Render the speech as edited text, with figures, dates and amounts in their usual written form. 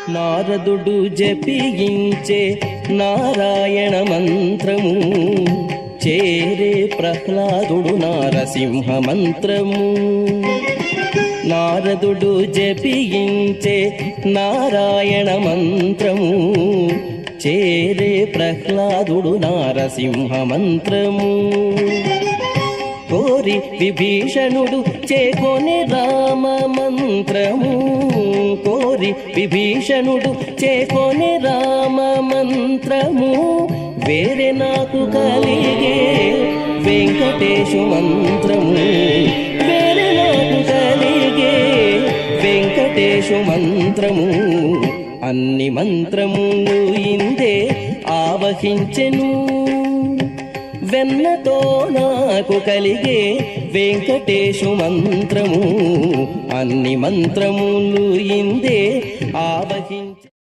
నారదుడు జపించే నారాయణ మంత్రము చేరే ప్రహ్లాదుడు నారసింహ మంత్రము. నారదుడు జపించే నారాయణ మంత్రము చేరే ప్రహ్లాదుడు నారసింహ మంత్రము. కోరి విభీషణుడు చేకొనే రామ మంత్రము. కోరి విభీషణుడు చేకొనే రామ మంత్రము వేరే నాకు కలిగే వెంకటేశు మంత్రము. వేరే నాకు కలిగే వెంకటేశు మంత్రము. అన్ని మంత్రములు ఇందే ఆవహించెను. వెన్నతో నాకు కలిగే వెంకటేశు మంత్రము. అన్ని మంత్రములు ఇందే ఆవహించెను.